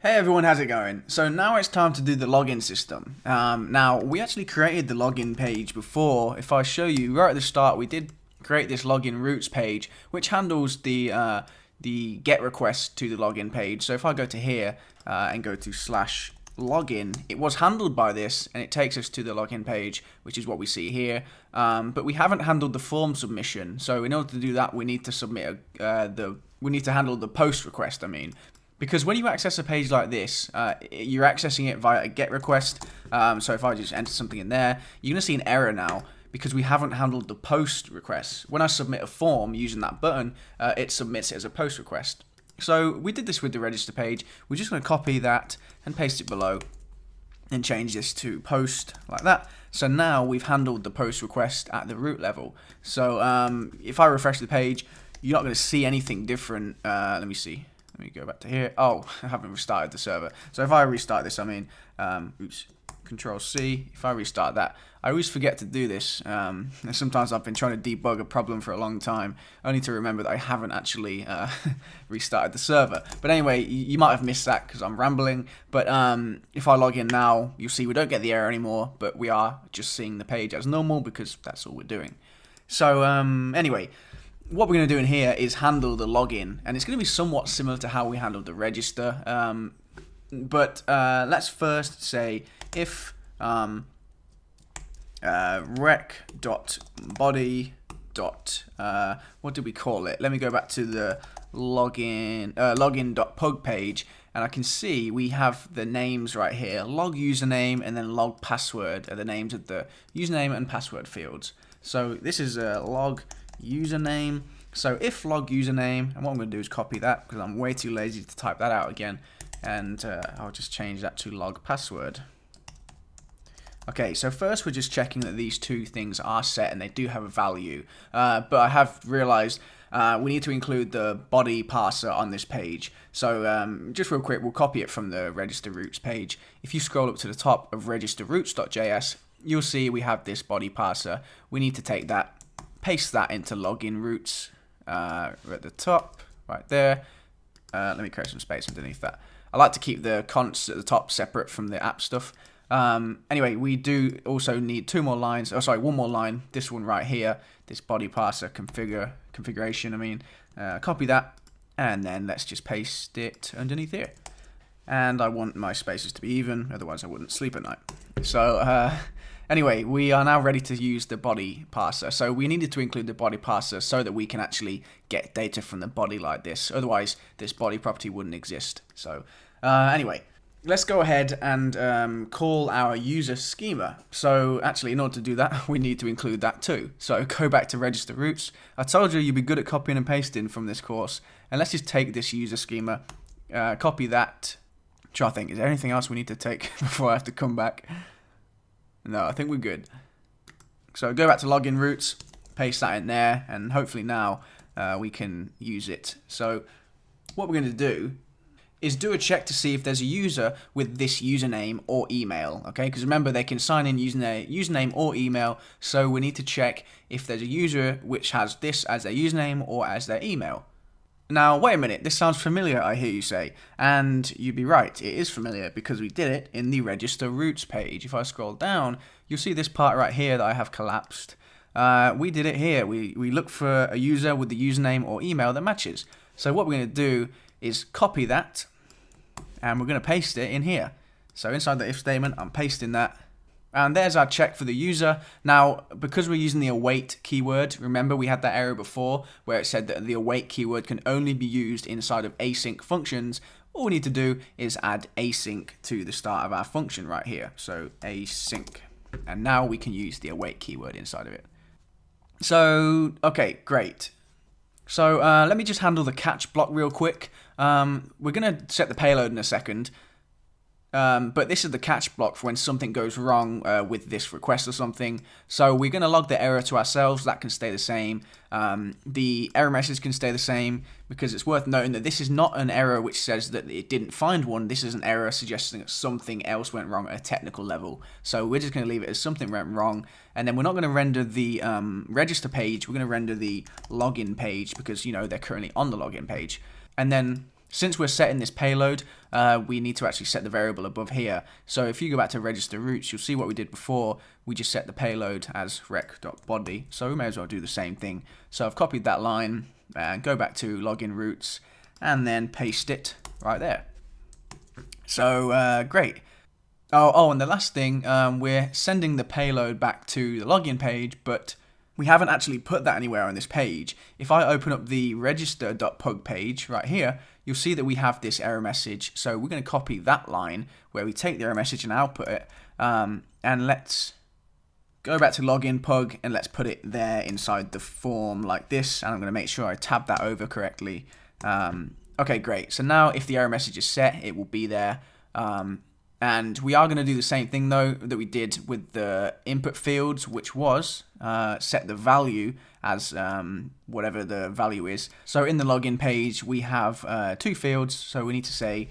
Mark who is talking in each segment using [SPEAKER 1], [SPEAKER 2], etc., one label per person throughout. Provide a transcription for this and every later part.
[SPEAKER 1] Hey everyone, how's it going? So now it's time to do the login system. Now, we actually created the login page before. If I show you, right at the start, we did create this login routes page, which handles the get request to the login page. So if I go to here and go to /login, it was handled by this, and it takes us to the login page, which is what we see here. But we haven't handled the form submission. So in order to do that, we need to submit we need to handle the post request. Because when you access a page like this, you're accessing it via a GET request. So if I just enter something in there, you're going to see an error now because we haven't handled the post request. When I submit a form using that button, it submits it as a post request. So we did this with the register page. We're just going to copy that and paste it below and change this to post like that. So now we've handled the post request at the root level. So if I refresh the page, you're not going to see anything different. Let me see. Let me go back to here. Oh, I haven't restarted the server. So if I restart this, Control C. If I restart that, I always forget to do this. And sometimes I've been trying to debug a problem for a long time, only to remember that I haven't actually restarted the server. But anyway, you might have missed that because I'm rambling. But if I log in now, you'll see we don't get the error anymore, but we are just seeing the page as normal because that's all we're doing. So anyway, what we're going to do in here is handle the login, and it's going to be somewhat similar to how we handled the register. But let's first say if rec.body. What did we call it? Let me go back to the login.pug page, and I can see we have the names right here. Log username and then log password are the names of the username and password fields. So this is a log username. So if log username, and what I'm going to do is copy that because I'm way too lazy to type that out again, and I'll just change that to log password. Okay, so first we're just checking that these two things are set and they do have a value, but I have realized we need to include the body parser on this page. So just real quick, we'll copy it from the register routes page. If you scroll up to the top of registerroutes.js, you'll see we have this body parser. We need to take that, paste that into login routes at the top, right there. Let me create some space underneath that. I like to keep the consts at the top separate from the app stuff. Anyway, we do also need one more line, this one right here, this body parser configuration, copy that, and then let's just paste it underneath here. And I want my spaces to be even, otherwise I wouldn't sleep at night. So anyway, we are now ready to use the body parser. So we needed to include the body parser so that we can actually get data from the body like this. Otherwise, this body property wouldn't exist. So anyway, let's go ahead and call our user schema. So actually, in order to do that, we need to include that too. So go back to register routes. I told you you'd be good at copying and pasting from this course. And let's just take this user schema, copy that. Try to think, is there anything else we need to take before I have to come back? No, I think we're good. So go back to login routes, paste that in there, and hopefully now we can use it. So what we're going to do is do a check to see if there's a user with this username or email, okay? Because remember, they can sign in using their username or email, so we need to check if there's a user which has this as their username or as their email. Now, wait a minute, this sounds familiar, I hear you say, and you'd be right, it is familiar because we did it in the register routes page. If I scroll down, you'll see this part right here that I have collapsed. We did it here. We look for a user with the username or email that matches. So what we're going to do is copy that, and we're going to paste it in here. So inside the if statement, I'm pasting that. And there's our check for the user. Now, because we're using the await keyword, remember we had that error before where it said that the await keyword can only be used inside of async functions. All we need to do is add async to the start of our function right here. So async. And now we can use the await keyword inside of it. So, okay, great. So let me just handle the catch block real quick. We're going to set the payload in a second. But this is the catch block for when something goes wrong with this request or something. So we're going to log the error to ourselves. That can stay the same. The error message can stay the same because it's worth noting that this is not an error which says that it didn't find one. This is an error suggesting that something else went wrong at a technical level. So we're just going to leave it as something went wrong. And then we're not going to render the register page. We're going to render the login page because, you know, they're currently on the login page. And then Since we're setting this payload, we need to actually set the variable above here. So if you go back to register routes, you'll see what we did before. We just set the payload as rec.body. So we may as well do the same thing. So I've copied that line and go back to login routes and then paste it right there. So great. Oh, and the last thing, we're sending the payload back to the login page, but we haven't actually put that anywhere on this page. If I open up the register.pug page right here, you'll see that we have this error message. So we're going to copy that line where we take the error message and output it. And let's go back to login pug and let's put it there inside the form like this. And I'm going to make sure I tab that over correctly. Okay, great. So now if the error message is set, it will be there. And we are going to do the same thing though that we did with the input fields, which was set the value as whatever the value is. So in the login page, we have two fields. So we need to say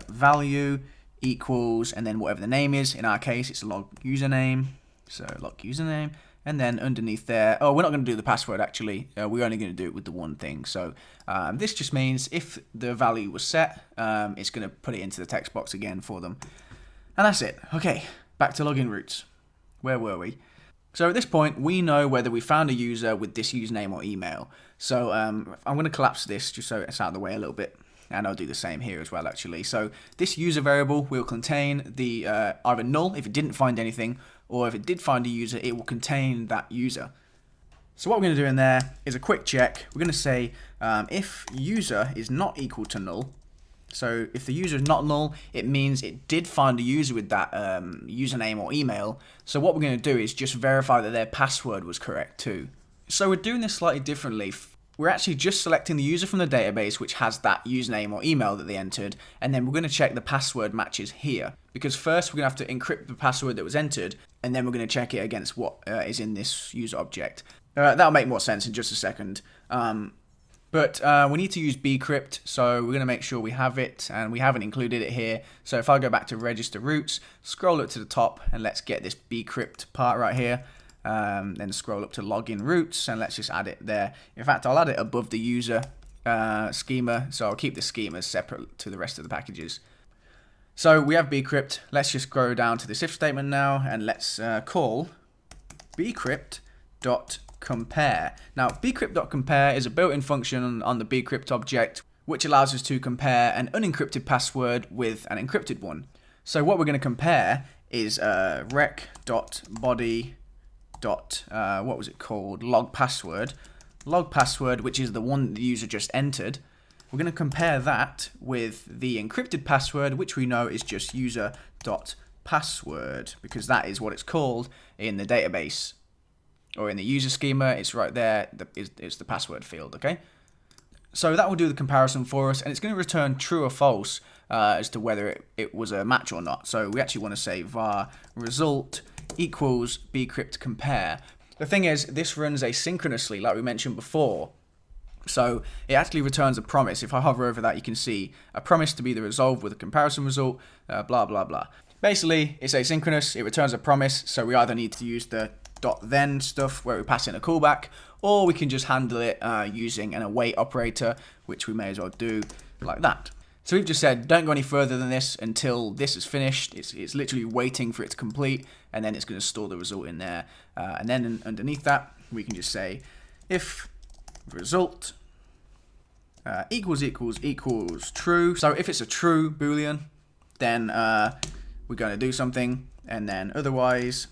[SPEAKER 1] value equals and then whatever the name is. In our case, it's a log username. So log username. And then underneath there, oh, we're not going to do the password actually. We're only going to do it with the one thing. So this just means if the value was set, it's going to put it into the text box again for them. And that's it. Okay, back to login routes. Where were we? So at this point, we know whether we found a user with this username or email. So I'm going to collapse this just so it's out of the way a little bit. And I'll do the same here as well, actually. So this user variable will contain the either null if it didn't find anything, or if it did find a user, it will contain that user. So what we're going to do in there is a quick check. We're going to say if user is not equal to null. So if the user is not null, it means it did find a user with that username or email. So what we're going to do is just verify that their password was correct too. So we're doing this slightly differently. We're actually just selecting the user from the database which has that username or email that they entered, and then we're going to check the password matches here. Because first we're going to have to encrypt the password that was entered, and then we're going to check it against what is in this user object. That'll make more sense in just a second. But we need to use bcrypt, so we're going to make sure we have it, and we haven't included it here. So if I go back to register routes, scroll up to the top, and let's get this bcrypt part right here. Then scroll up to login routes and let's just add it there. In fact, I'll add it above the user schema, so I'll keep the schemas separate to the rest of the packages. So we have bcrypt. Let's just go down to this if statement now and let's call bcrypt.compare. Now bcrypt.compare is a built-in function on the bcrypt object which allows us to compare an unencrypted password with an encrypted one. So what we're going to compare is rec.body what was it called? Log password, which is the one the user just entered. We're going to compare that with the encrypted password, which we know is just user.password, because that is what it's called in the database. Or in the user schema, it's right there, it's the password field, okay? So that will do the comparison for us, and it's going to return true or false as to whether it was a match or not. So we actually want to say var result equals bcrypt compare. The thing is, this runs asynchronously like we mentioned before. So it actually returns a promise. If I hover over that, you can see a promise to be the resolved with a comparison result, blah, blah, blah. Basically, it's asynchronous. It returns a promise. So we either need to use the .then stuff where we pass in a callback, or we can just handle it using an await operator, which we may as well do like that. So we've just said, don't go any further than this until this is finished. It's literally waiting for it to complete, and then it's going to store the result in there. And then underneath that, we can just say, if result equals true. So if it's a true Boolean, then we're going to do something, and then otherwise,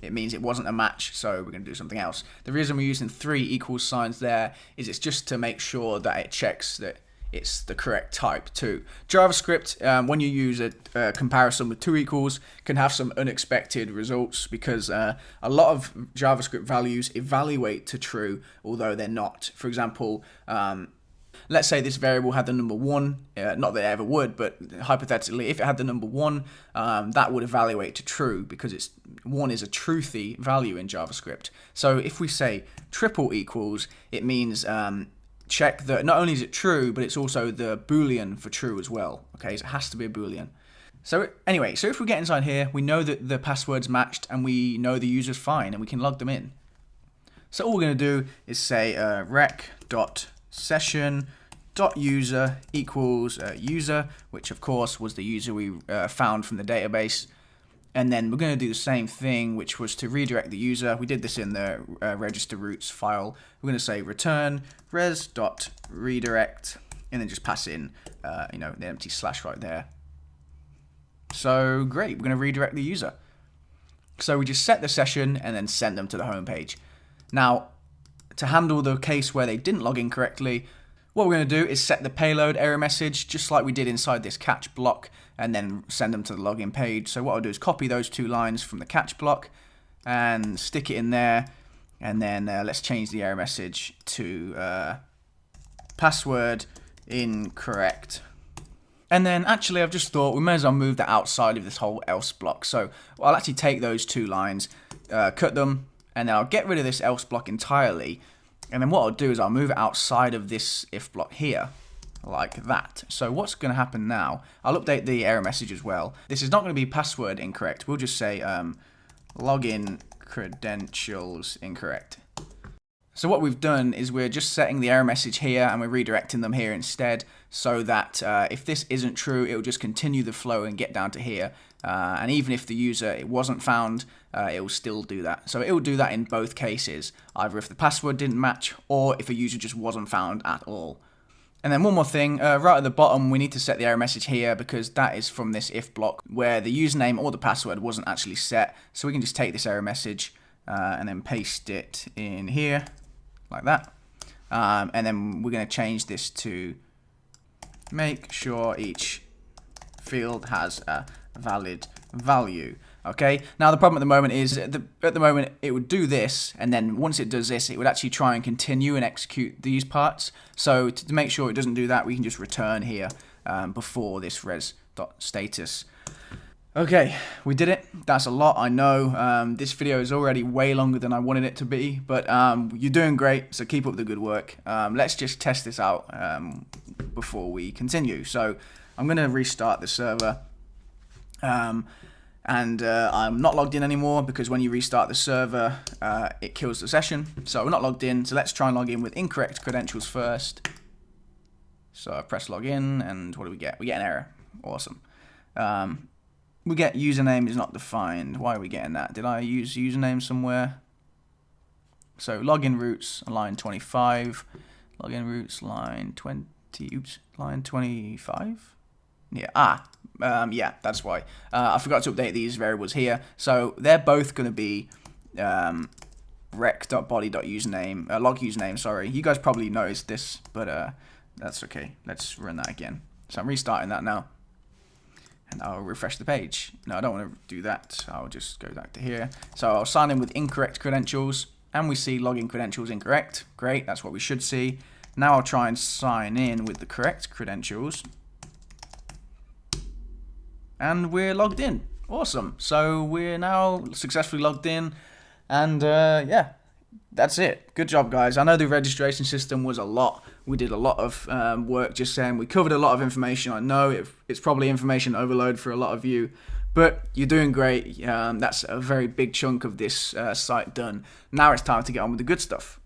[SPEAKER 1] it means it wasn't a match, so we're going to do something else. The reason we're using 3 equals signs there is it's just to make sure that it checks that it's the correct type too. JavaScript, when you use a comparison with 2 equals, can have some unexpected results because a lot of JavaScript values evaluate to true, although they're not. For example, let's say this variable had the number 1, not that it ever would, but hypothetically, if it had the number 1, that would evaluate to true because 1 is a truthy value in JavaScript. So if we say triple equals, it means check that not only is it true, but it's also the Boolean for true as well. Okay, so it has to be a Boolean. So anyway, so if we get inside here, we know that the password's matched and we know the user's fine and we can log them in. So all we're going to do is say rec.session dot user equals user, which of course was the user we found from the database. And then we're going to do the same thing, which was to redirect the user. We did this in the register routes file. We're going to say return res.redirect, and then just pass in, the empty slash right there. So great, we're going to redirect the user. So we just set the session and then send them to the home page. Now, to handle the case where they didn't log in correctly, what we're going to do is set the payload error message, just like we did inside this catch block, and then send them to the login page. So what I'll do is copy those 2 lines from the catch block and stick it in there, and then let's change the error message to password incorrect. And then actually I've just thought we may as well move that outside of this whole else block. So I'll actually take those 2 lines, cut them, and then I'll get rid of this else block entirely. And then what I'll do is I'll move it outside of this if block here, like that. So what's going to happen now, I'll update the error message as well. This is not going to be password incorrect. We'll just say login credentials incorrect. So what we've done is we're just setting the error message here and we're redirecting them here instead, so that if this isn't true, it will just continue the flow and get down to here. And even if the user it wasn't found, it will still do that. So it will do that in both cases, either if the password didn't match or if a user just wasn't found at all. And then one more thing, right at the bottom we need to set the error message here, because that is from this if block where the username or the password wasn't actually set. So we can just take this error message and then paste it in here like that. And then we're going to change this to make sure each field has a valid value. Okay, now the problem at the moment is at the moment it would do this, and then once it does this, it would actually try and continue and execute these parts. So to make sure it doesn't do that, we can just return here before this res.status. Okay, we did it. That's a lot, I know. This video is already way longer than I wanted it to be, but you're doing great, so keep up the good work. Let's just test this out before we continue. So I'm going to restart the server. I'm not logged in anymore, because when you restart the server, it kills the session. So we're not logged in, so let's try and log in with incorrect credentials first. So I press login, and what do we get? We get an error. Awesome. We get username is not defined. Why are we getting that? Did I use username somewhere? So login routes, line 25. Login routes, line 20. Oops, line 25? Yeah, yeah, that's why. I forgot to update these variables here. So they're both going to be rec.body.username, log username, sorry. You guys probably noticed this, but that's okay. Let's run that again. So I'm restarting that now. And I'll refresh the page. No, I don't want to do that. I'll just go back to here. So I'll sign in with incorrect credentials, and we see login credentials incorrect. Great, that's what we should see. Now I'll try and sign in with the correct credentials. And we're logged in. Awesome. So we're now successfully logged in. And yeah, that's it. Good job, guys. I know the registration system was a lot. We did a lot of work just saying. We covered a lot of information. I know it's probably information overload for a lot of you, but you're doing great. That's a very big chunk of this site done. Now it's time to get on with the good stuff.